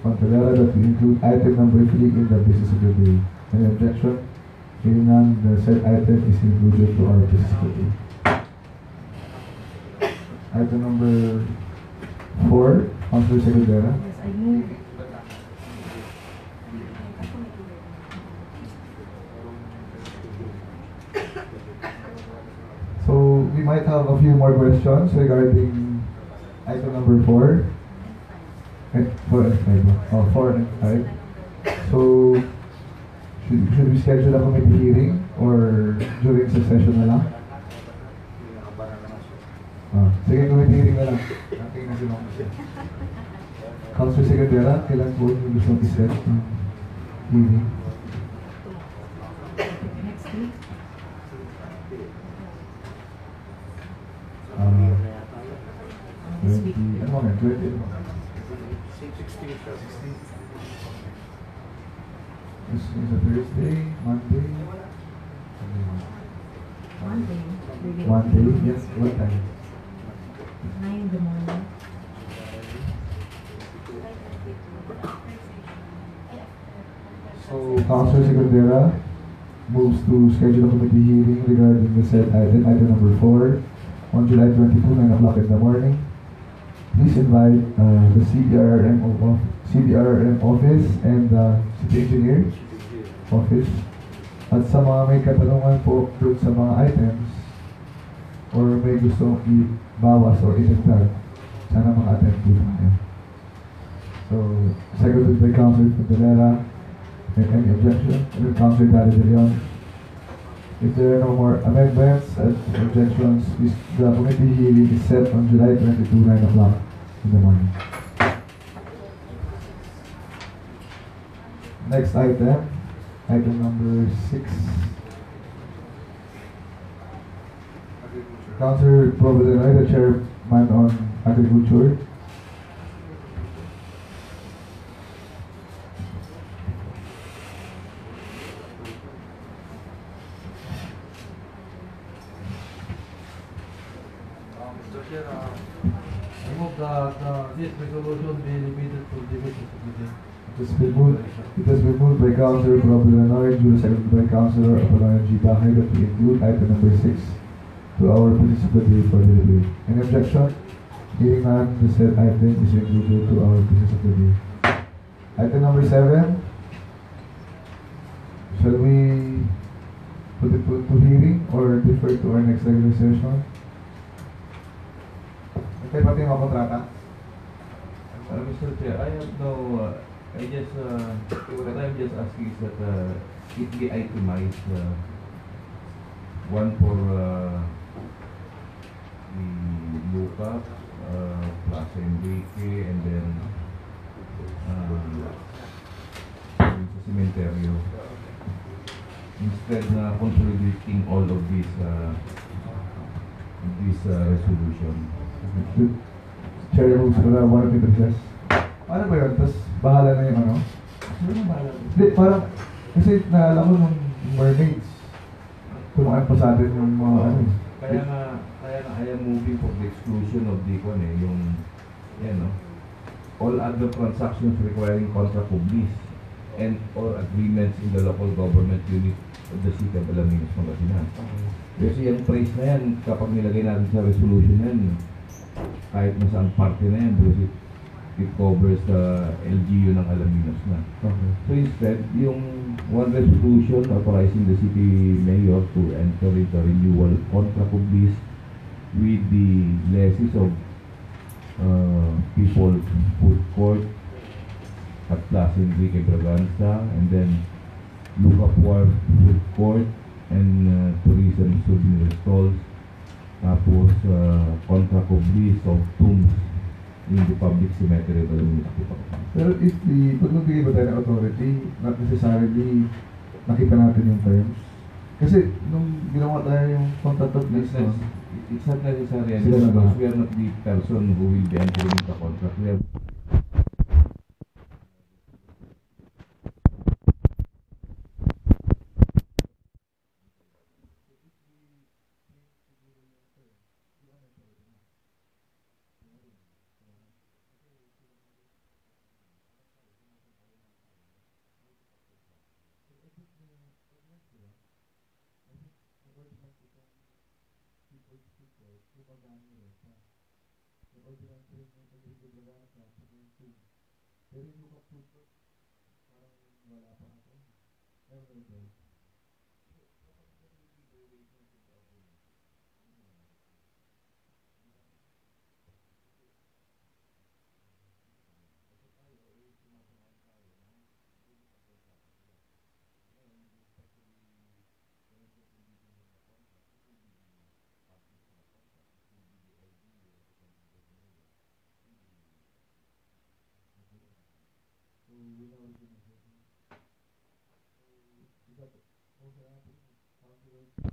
Speaker 3: Pantalera, that we include item number 3 in the business of the day. Any objection? Hearing none, the said item is included to our business of the day. Item number 4, Councilor Secretary.
Speaker 2: Yes, I move.
Speaker 3: So, we might have a few more questions regarding item number 4. 4 and 5. Oh, 4 and 5. So, should we schedule a committee hearing or during the session na lang? Sige, committee hearing na lang. Nating na sinong siya. Councilor Secretary, kailan po yung gusto i-set ng hearing?
Speaker 2: Next week. This week.
Speaker 3: Ano mo nga? 20 mo?
Speaker 7: 16.
Speaker 3: This is a Thursday, Monday.
Speaker 2: Monday.
Speaker 3: Monday, yes. What time?
Speaker 2: 9 in the morning.
Speaker 3: So, Councilor Secretary moves to schedule a committee hearing regarding the said item number 4 on July 22, 9 o'clock in the morning. Please invite the CDRM office and the city engineer office. At sa mga may katanungan po dun sa mga items or may gustong i-bawas or i-dagdag, sana mga attend po tayo. So, seconded by Councilor Padilera. Any objection? Councilor Dari de Leon. If there are no more amendments and objections, the committee hearing is set on July 22, 9 o'clock in the morning. Next item, item number 6. Councilor Provillenoy, the chairman on agriculture.
Speaker 8: Mr. Chair, I move that this resolution be repeated to the meeting.
Speaker 3: It has been moved by Councilor Provillenoy, duly seconded by Councilor Apolonio G. Bahay that we include item number 6 to our business of the day for the debate. Any objection? Hearing none, the said item is included to our business of the day. Item number 7. Shall we put it to hearing or defer to our next regular session? Okay, pati yung mga kontrata?
Speaker 8: Mr. Chair, I have no, what I'm just asking is that it be itemized, one for the Lucas, Plaza Enrique, and then sa cementerio. Instead na consolidating all of these resolution.
Speaker 3: Chair moves for the one of the process. Ano ba yun? Tapos bahala na yung ano? Hindi, parang, kasi naalala ko nung mermaids. Tumaan pa sa atin yung mga ano.
Speaker 8: Kaya nga, I am moving for the exclusion of the yung, yan no? All other transactions requiring contract of lease and or agreements in the local government unit of the city of Alaminos, Pangasinan. Kasi yung price na yan, kapag nilagay natin sa resolution yan, kahit na saan parte na yan, because it covers the LGU ng Alaminos na.
Speaker 3: Okay.
Speaker 8: So instead, yung one resolution authorizing the city mayor to enter into renewal contract of lease with the lessees of People's Food Court at Plaza Enrique Braganza, and then Lucapwar Food Court and tourism souvenir stalls. Tapos contract of lease of tombs in the public cemetery of Alaminos.
Speaker 3: Pero if pag nagbigay ba tayo ng authority, not necessarily nakita natin yung terms. Kasi nung ginawa tayo yung contract of lease,
Speaker 8: it's not necessary
Speaker 3: Sila na ba?
Speaker 8: because we are not the person who will be entering the contract. We have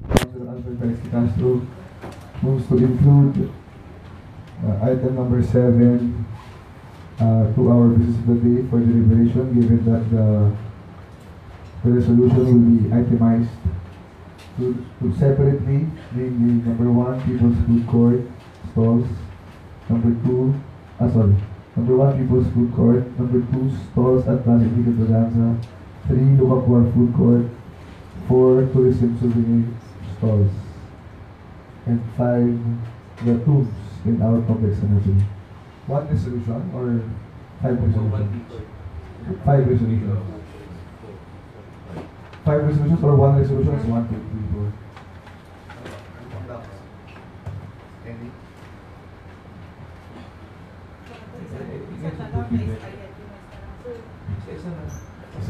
Speaker 3: Councilor Alfred Felix Castro moves to include item number 7 to our business of the day for deliberation, given that the resolution will be itemized to separately, namely number 1, People's Food Court stalls, number 2, number 1, People's Food Court, number 2, stalls at Plaza Enrique Braganza, 3, Lucapwar Food Court, 4, tourism souvenir stalls, and 5, the tombs in our complex cemetery. One resolution or 5 resolutions? 5 resolutions. 5 resolutions or 1 resolution is 1, 2, 3, 4.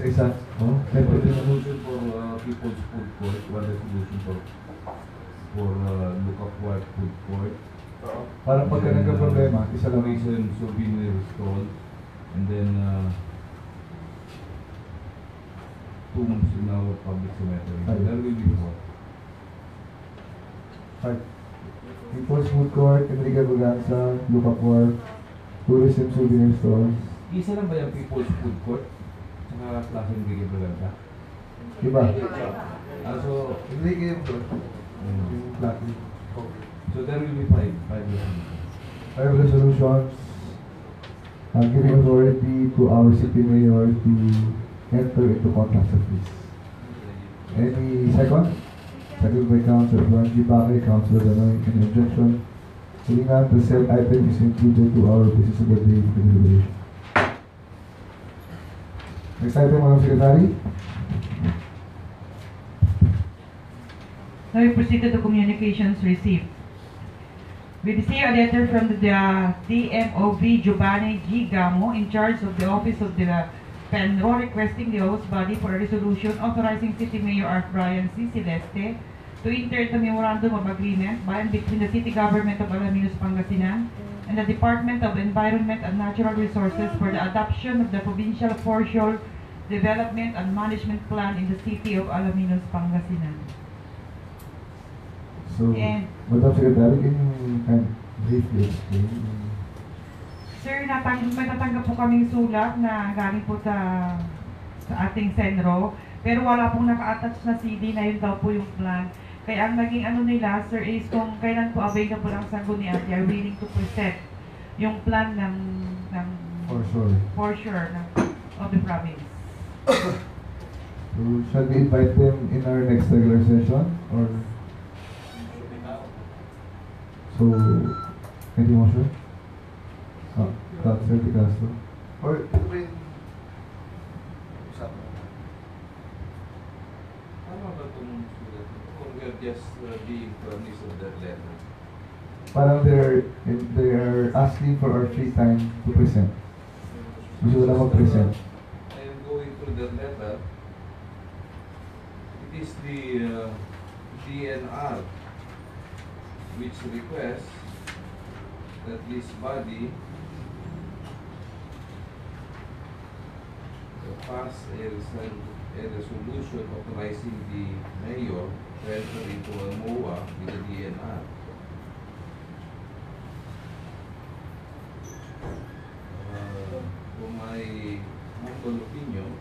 Speaker 3: isa. Oh,
Speaker 8: One resolution for People's Food Court, one resolution for Lucas White Food Court.
Speaker 3: Parang pagka nagka-problema, isa lang.
Speaker 8: Tourism souvenir stall, and then tombs in our public cemetery.
Speaker 3: Five.
Speaker 8: There will be four.
Speaker 3: 5. People's Food Court, Enrique Buganza, Luca Court, Tourism Souvenir Stores.
Speaker 8: Isa lang ba yung People's Food Court? Saka Plaza Enrique Berlanga?
Speaker 3: Iba.
Speaker 8: So,
Speaker 3: Enrique yung doon. Yung plaque.
Speaker 8: so there will be five resolutions.
Speaker 3: 5 resolutions giving authority to our city mayor to enter into contracts of peace. Any second? Second by Councilor Juan G. Baque, Councilor Danoy, any objection? Hearing none, the said item is included to our business of the day for deliberation. Next item, Madam Secretary.
Speaker 4: Now we proceed to the communications received. We received a letter from the DMOV Giovanni G. Gamo in charge of the Office of the Penro requesting the host body for a resolution authorizing City Mayor Art Brian C. Celeste to enter into Memorandum of Agreement by and between the City Government of Alaminos, Pangasinan and the Department of Environment and Natural Resources for the adoption of the Provincial Forestry Development and Management Plan in the City of Alaminos, Pangasinan.
Speaker 3: So,
Speaker 4: And-
Speaker 3: Madam Secretary, can you kind of briefly explain?
Speaker 4: Sir, may natanggap po kaming sulat na galing po sa ating Senro, pero wala pong naka-attach na CD na yun daw po yung plan. Kaya ang naging ano nila, sir, is kung kailan po available ang Sangguniang, they are willing to present yung plan ng
Speaker 3: For sure.
Speaker 4: of the province.
Speaker 3: So, shall we invite them in our next regular session? Or so, any motion? Councilor De Castro? Or ito ba yung usapan?
Speaker 8: Ano ba itong sulat? Or we are just being furnished of that letter?
Speaker 3: Parang they are asking for our free time to present. Gusto nila mag-present.
Speaker 8: I am going through that letter. It is the DNR which requests that this body pass a resolution authorizing the mayor to enter into a MOA with the DNR. For my humble opinion,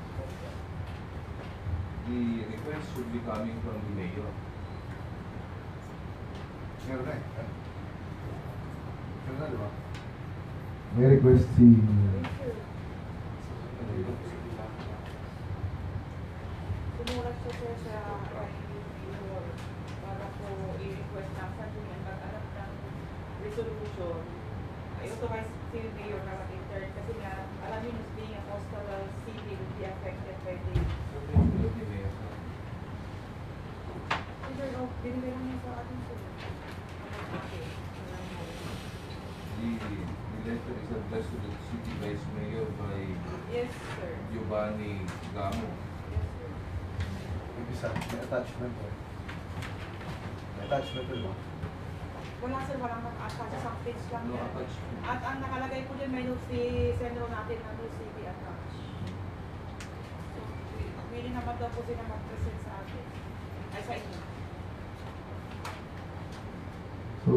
Speaker 8: the request should be coming from the mayor.
Speaker 3: May request si
Speaker 1: Sumulat siya sir sa mayor para po i-request na sa kanya mag-alap ng resolution. I authorize si mayor na mag-enter kasi nga Alaminos being a coastal city will be affected by the sir, no, binigay lang niya sa atin sir. Okay.
Speaker 8: The letter is addressed to the city vice mayor by
Speaker 1: Yes, sir.
Speaker 8: Giovanni Gamo.
Speaker 1: Yes, sir.
Speaker 3: Isa, may attachment po. May attachment po.
Speaker 1: Wala sir, walang attach sa page lang
Speaker 8: No
Speaker 1: yan.
Speaker 8: attachment.
Speaker 1: At ang nakalagay po dyan, may notes si Senro natin na no city attach. So, willing naman daw po sila mag-present sa atin. Ay, sa inyo.
Speaker 3: So,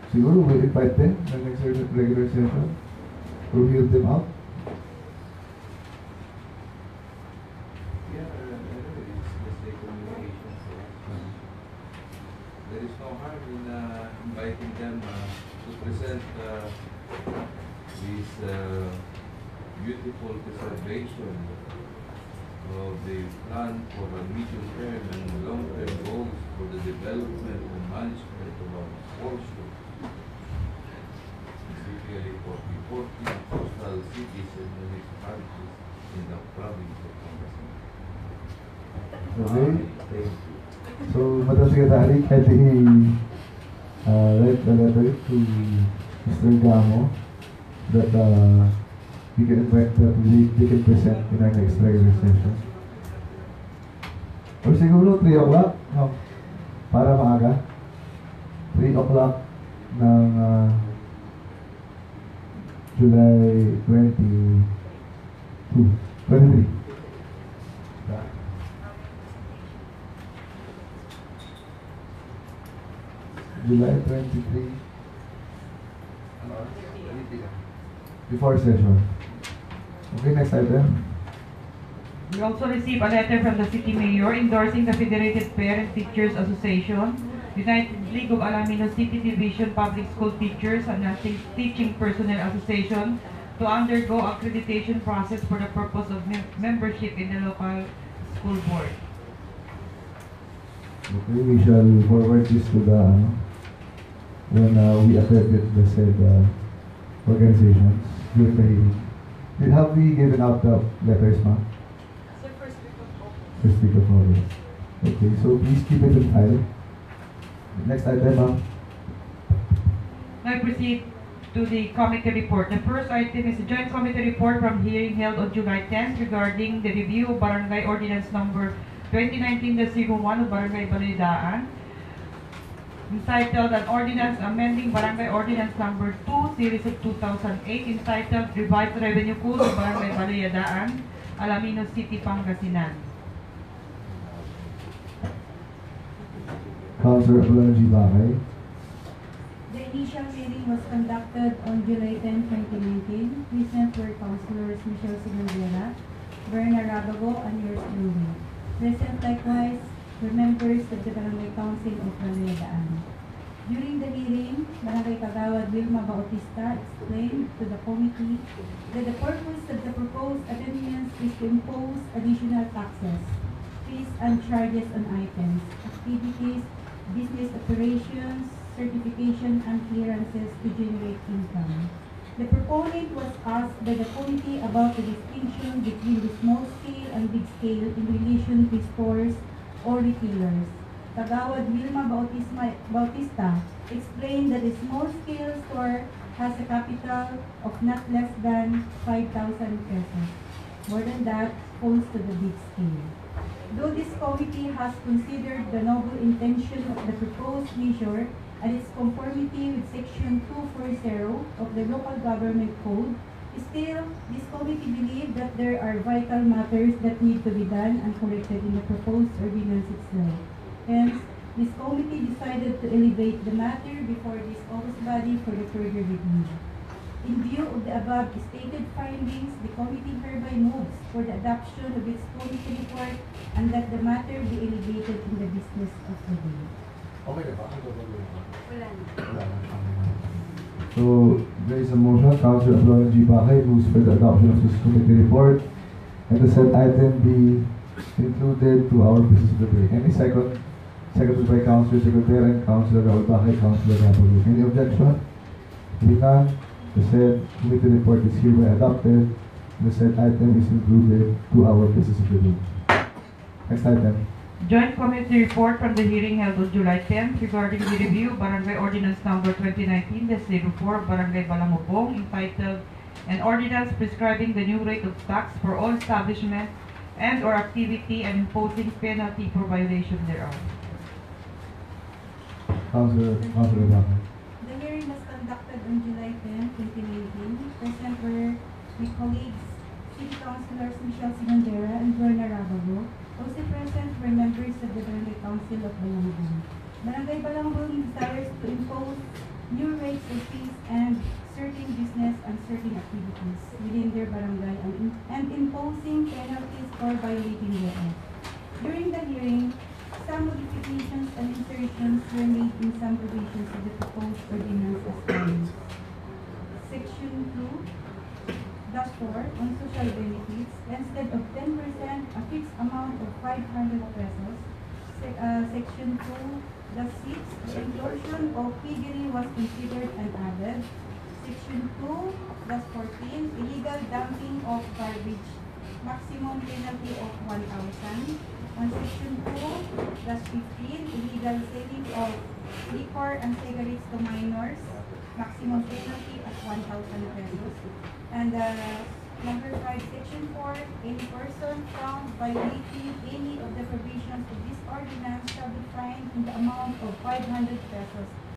Speaker 3: siguro we'll invite them in the next regular session to hear them out.
Speaker 8: Yeah, it's just a communication. There is no harm in inviting them to present this beautiful preservation of the plan for the medium-term and long-term goals for the development and management of our forestry, specifically for the 14 coastal cities and municipalities in the province of Pangasinan.
Speaker 3: Okay?
Speaker 8: Thank you.
Speaker 3: So, Madam Secretary, kindly write a letter to Mr. Gamo that we can invite that they can present in our next regular session. Or siguro 3 o'clock, no? Para maaga. 3 o'clock ng July 23. July 23. Before session. Okay, next item.
Speaker 4: We also received a letter from the City Mayor endorsing the Federated Parent Teachers Association, United League of Alaminos City Division Public School Teachers and Teaching Personnel Association to undergo accreditation process for the purpose of membership in the local school board.
Speaker 3: Okay, we shall forward this to the when we accredit the said organizations during the hearing. Have we given out the letters, ma'am? First week of August. Okay, so please keep it in file. Next item, ma'am.
Speaker 4: Now proceed to the committee report. The first item is a joint committee report from hearing held on July 10th regarding the review of Barangay Ordinance Number 2019-01 of Barangay Baloy-Daan, entitled An Ordinance Amending Barangay Ordinance Number 2, Series of 2008, entitled Revised Revenue Code of Barangay Baloy-Daan, Alaminos City, Pangasinan.
Speaker 3: Councilor Apollo G. Bakay.
Speaker 6: The initial hearing was conducted on July 10, 2019. Present were Councilors Michelle Sigandera, Berna Rabago, and yours truly. Present likewise were members of the Barangay Council of Baloy-Daan. During the hearing, Barangay Kagawad Wilma Bautista explained to the committee that the purpose of the proposed amendments is to impose additional taxes, fees and charges on items, activities, business operations, certification and clearances to generate income. The proponent was asked by the committee about the distinction between the small scale and big scale in relation to stores or retailers. Kagawad Wilma Bautista explained that a small scale store has a capital of not less than 5,000 pesos. More than that falls to the big scale. Though this committee has considered the noble intention of the proposed measure and its conformity with Section 240 of the Local Government Code, still, this committee believes that there are vital matters that need to be done and corrected in the proposed ordinance itself. Hence, this committee decided to elevate the matter before this august body for the further review. In view of the above stated findings, the committee hereby moves for the adoption of its committee report and that the matter be elevated in the business of the day.
Speaker 3: Okay na ba?
Speaker 9: Wala na.
Speaker 3: So, there is a motion. Councilor Apollo G. Bakay moves for the adoption of this committee report and the said item be included to our business of the day. Any second? Seconded by Councilor Secretary and Councilor Raul Bakay, Councilor Raul. Any objection? If none, the said committee report is hereby adopted. The said item is included to our business of the day. Next item.
Speaker 4: Joint committee report from the hearing held on July 10th regarding the review of Barangay Ordinance Number 2019-04 of Barangay Balangubong, entitled An Ordinance Prescribing the New Rate of Tax for All Establishments and or Activity and Imposing Penalty for Violation thereof.
Speaker 3: Councilor Bakay.
Speaker 6: The hearing was conducted on July 10, 2019. Present were my colleagues, City Councilors Michelle Sigandera and Berna Rabago. Also present were members of the Barangay Council of Balangubong. Barangay Balangubong desires to impose new rates of fees and certain business and certain activities within their barangay and imposing penalties for violating thereof. During the hearing, some modifications and insertions were made in some provisions of the proposed ordinance as follows. Section 2-4 on social benefits, instead of 10%, a fixed amount of 500 pesos. Section 2-6, the inclusion of piggery was considered and added. Section 2-14, illegal dumping of garbage, maximum penalty of 1,000. On Section 2-15, illegal selling of liquor and cigarettes to minors, maximum penalty at 1,000 pesos. And
Speaker 2: Number 5, Section 4, any person found violating any of the provisions of this ordinance shall be fined in the amount of 500 pesos